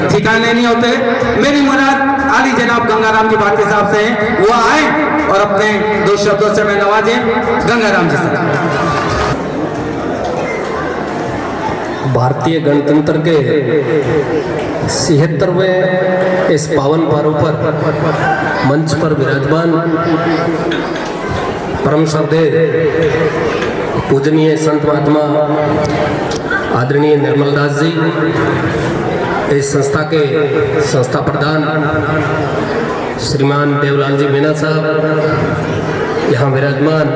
ठिकाने नहीं होते। मेरी मुराद आली जनाब गंगाराम जी भारती साहब से हैं, वो आए और अपने दो शब्दों से मैं नवाजें। गंगाराम जी से। भारतीय गणतंत्र के 76वें इस पावन पर्व पर मंच पर विराजमान परम श्रद्धेय पूजनीय संत महात्मा आदरणीय निर्मल दास जी, इस संस्था के संस्था प्रधान श्रीमान देवलाल जी मीना साहब, यहाँ विराजमान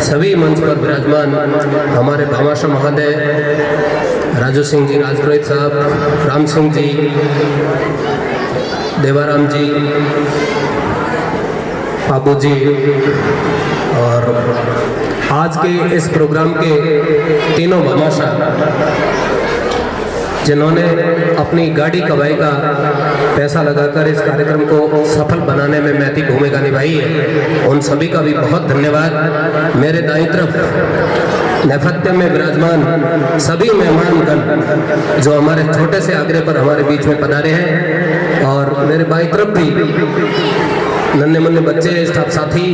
सभी मंच पर विराजमान हमारे भामाशाह महोदय राजू सिंह जी राजपुरोहित साहब, राम सिंह जी, देवाराम जी, बाबू जी, और आज के इस प्रोग्राम के तीनों भामाशाह जिन्होंने अपनी गाड़ी कमाई का पैसा लगाकर इस कार्यक्रम को सफल बनाने में महती भूमिका निभाई है, उन सभी का भी बहुत धन्यवाद। मेरे दाईं तरफ नेपथ्य में विराजमान सभी मेहमानगण जो हमारे छोटे से आग्रह पर हमारे बीच में पधारे हैं, और मेरे बाईं तरफ भी नन्हे मुन्ने बच्चे, स्टाफ साथी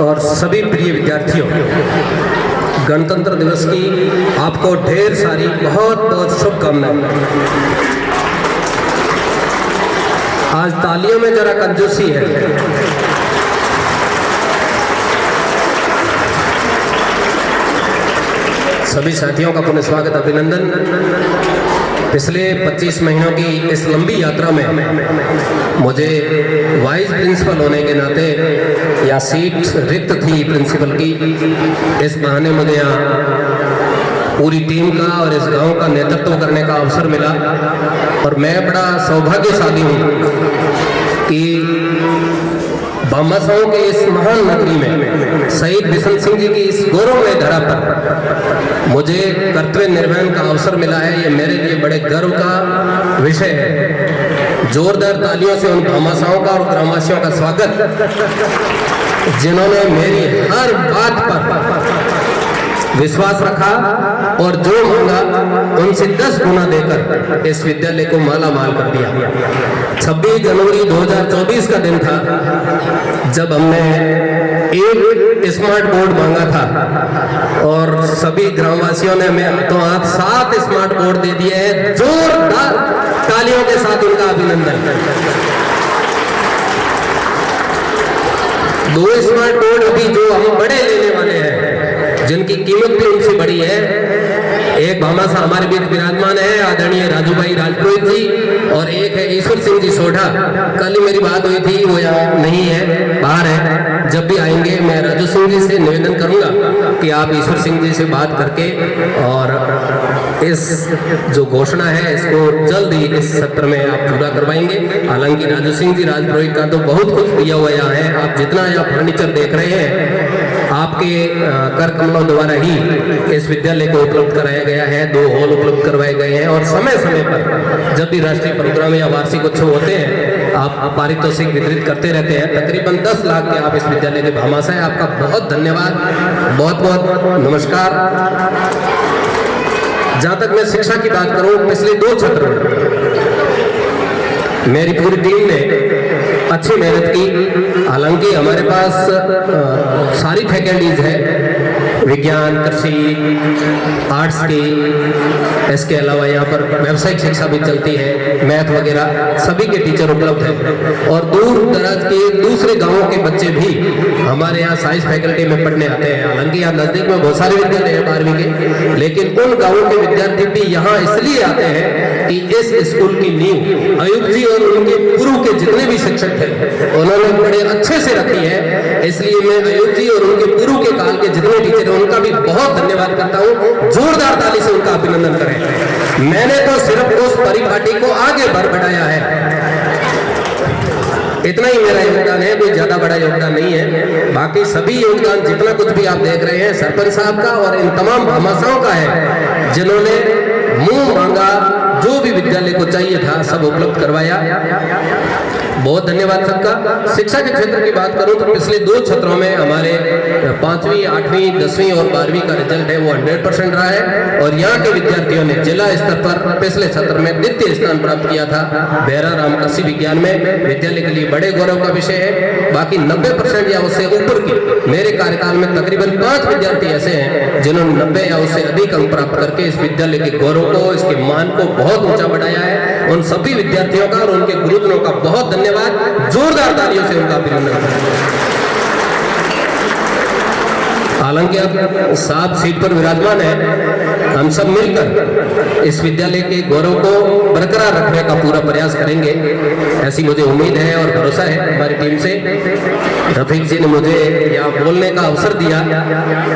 और सभी प्रिय विद्यार्थियों, गणतंत्र दिवस की आपको ढेर सारी बहुत बहुत शुभकामनाएं। आज तालियों में जरा कंजूसी है। सभी साथियों का पुनः स्वागत, अभिनंदन। पिछले 25 महीनों की इस लंबी यात्रा में मुझे वाइस प्रिंसिपल होने के नाते या सीट रिक्त थी प्रिंसिपल की, इस बहाने मुझे यहाँ पूरी टीम का और इस गांव का नेतृत्व करने का अवसर मिला, और मैं बड़ा सौभाग्यशाली हूँ कि भामाशाहों के इस महान नगरी में शहीद बिशन सिंह जी की इस गौरवमय धरा पर मुझे कर्तव्य निर्वहन का अवसर मिला है। ये मेरे लिए बड़े गर्व का विषय है। जोरदार तालियों से उन भामाशाहों का और ग्रामवासियों का स्वागत जिन्होंने मेरी हर बात पर विश्वास रखा और जो मांगा उनसे 10 गुना देकर इस विद्यालय को माला माल कर दिया। 26 जनवरी 2024 का दिन था जब हमने एक स्मार्ट बोर्ड मांगा था, और सभी ग्रामवासियों ने हमें हाथों हाथ 7 स्मार्ट बोर्ड दे दिए हैं। जोरदार तालियों के साथ उनका अभिनंदन। 2 स्मार्ट बोर्ड अभी जो हम बड़े लेने वाले हैं, जिनकी कीमत भी उनसे बड़ी है। एक भामाशाह हमारे बीच विराजमान है, आदरणीय राजू भाई राजपुरोहित जी, और एक है ईश्वर सिंह जी सोढ़ा। कल ही मेरी बात हुई थी, वो यहाँ नहीं है, बाहर है। जब भी आएंगे मैं राजू सिंह जी से निवेदन करूंगा कि आप ईश्वर सिंह जी से बात करके और इस जो घोषणा है इसको जल्द ही इस सत्र में आप पूरा करवाएंगे। हालांकि राजू सिंह जी राजपुरोहित का तो बहुत कुछ दिया हुआ यहाँ है। आप जितना यहाँ फर्नीचर देख रहे हैं आपके कर कमलों द्वारा ही इस विद्यालय को उपलब्ध कराया गया है। 2 हॉल उपलब्ध करवाए गए हैं, और समय समय पर जब भी राष्ट्रीय प्रोग्राम या वार्षिक उत्सव होते हैं आप पारितोषिक वितरित करते रहते हैं। तकरीबन 10 लाख के आप इस विद्यालय के भामाशाह हैं। आपका बहुत धन्यवाद, बहुत बहुत नमस्कार। जहां तक मैं शिक्षा की बात करूं, पिछले 2 सत्र में मेरी पूरी टीम ने अच्छी मेहनत की। हालांकि हमारे पास सारी फैकल्टीज है, विज्ञान, कृषि, आर्ट्स की, इसके अलावा यहाँ पर व्यावसायिक शिक्षा भी चलती है, मैथ वगैरह सभी के टीचर उपलब्ध हैं, और दूर दराज के दूसरे गांवों के बच्चे भी हमारे यहाँ साइंस फैकल्टी में पढ़ने आते हैं। हालांकि यहाँ नजदीक में बहुत सारे विद्यालय हैं 12वीं के, लेकिन उन गांवों के विद्यार्थी भी यहाँ इसलिए आते हैं कि इस स्कूल की नींव अयुब जी और उनके पूर्व के जितने भी शिक्षक थे उन्होंने बड़े अच्छे से रखी है। इसलिए मैं अयुब जी और उनके पूर्व के काल के जितने टीचर हैं उनका भी बहुत धन्यवाद करता हूँ। जोरदार ताली से उनका अभिनंदन करें। मैंने तो सिर्फ उस परिपाटी को आगे बढ़ाया है, इतना ही मेरा योगदान है, कोई ज्यादा बड़ा योगदान नहीं है। बाकी सभी योगदान जितना कुछ भी आप देख रहे हैं सरपंच साहब का और इन तमाम भामाशाहों का है, जिन्होंने मुंह मांगा जो जो भी विद्यालय को चाहिए था सब उपलब्ध करवाया। बहुत धन्यवाद सबका। शिक्षा के क्षेत्र की बात करूं तो पिछले 2 सत्रों में हमारे 5वीं, 8वीं, 10वीं और 12वीं का रिजल्ट है वो 100% रहा है और यहाँ के विद्यार्थियों ने जिला स्तर पर पिछले सत्र में द्वितीय स्थान प्राप्त किया था बेहरा राम कृषि विज्ञान में। विद्यालय के लिए बड़े गौरव का विषय है। बाकी 90% या उससे ऊपर की मेरे कार्यकाल में तकरीबन 5 विद्यार्थी ऐसे हैं जिन्होंने 90 या उससे अधिक अंक प्राप्त करके इस विद्यालय के गौरव को, इसके मान को बहुत ऊंचा बढ़ाया है। उन सभी विद्यार्थियों का और उनके गुरुजनों का बहुत धन्यवाद। जोरदार तालियों से उनका अभिनंदन। हालांकि अब साहब सीट पर विराजमान है, हम सब मिलकर इस विद्यालय के गौरव को बरकरार रखने का पूरा प्रयास करेंगे, ऐसी मुझे उम्मीद है और भरोसा है हमारी टीम से। रफीक जी ने मुझे यहाँ बोलने का अवसर दिया,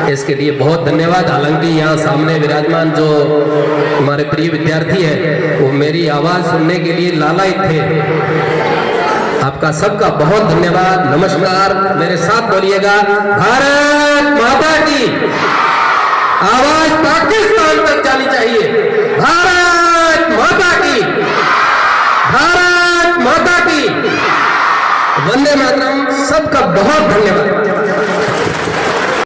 इसके लिए बहुत धन्यवाद। हालांकि यहाँ सामने विराजमान जो हमारे प्रिय विद्यार्थी है वो मेरी आवाज सुनने के लिए लालायित थे। आपका सबका बहुत धन्यवाद। नमस्कार। मेरे साथ बोलिएगा, भारत माता की। आवाज पाकिस्तान तक जानी चाहिए। भारत माता की, भारत माता की। वंदे मातरम। सबका बहुत धन्यवाद।